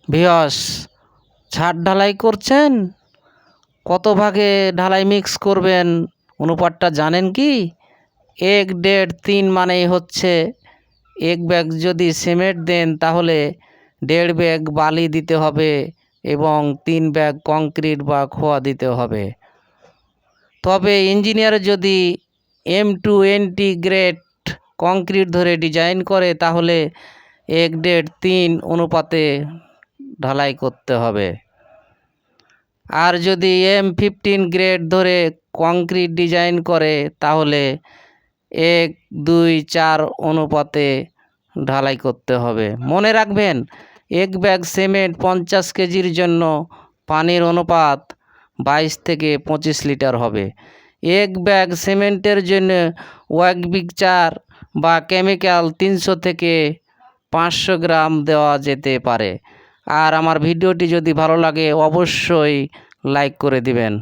Viewers, ছাদ ঢালাই করছেন, কত ভাগে ঢালাই মিক্স করবেন অনুপাতটা জানেন কি? 1, 1.5, 3 মানেই হচ্ছে 1 ব্যাগ যদি সিমেন্ট দেন তাহলে 1.5 ব্যাগ বালি দিতে হবে এবং 3 ব্যাগ কংক্রিট বা খোয়া দিতে হবে। তবে ইঞ্জিনিয়ার যদি M2NT গ্রেড কংক্রিট ধরে ডিজাইন করে তাহলে 1.5-3 অনুপাতে ঢালাই করতে হবে। আর যদি M15 গ্রেড ধরে কংক্রিট ডিজাইন করে তাহলে 1-2-4 অনুপাতে ঢালাই করতে হবে। মনে রাখবেন, 1 ব্যাগ সিমেন্ট 50 কেজির জন্য পানির অনুপাত 22 থেকে 25 লিটার হবে। 1 ব্যাগ সিমেন্টের জন্য ওয়াক মিক্সচার বা কেমিক্যাল 300 থেকে 500 গ্রাম দেওয়া যেতে পারে। আর আমার ভিডিওটি যদি ভালো লাগে অবশ্যই লাইক করে দিবেন।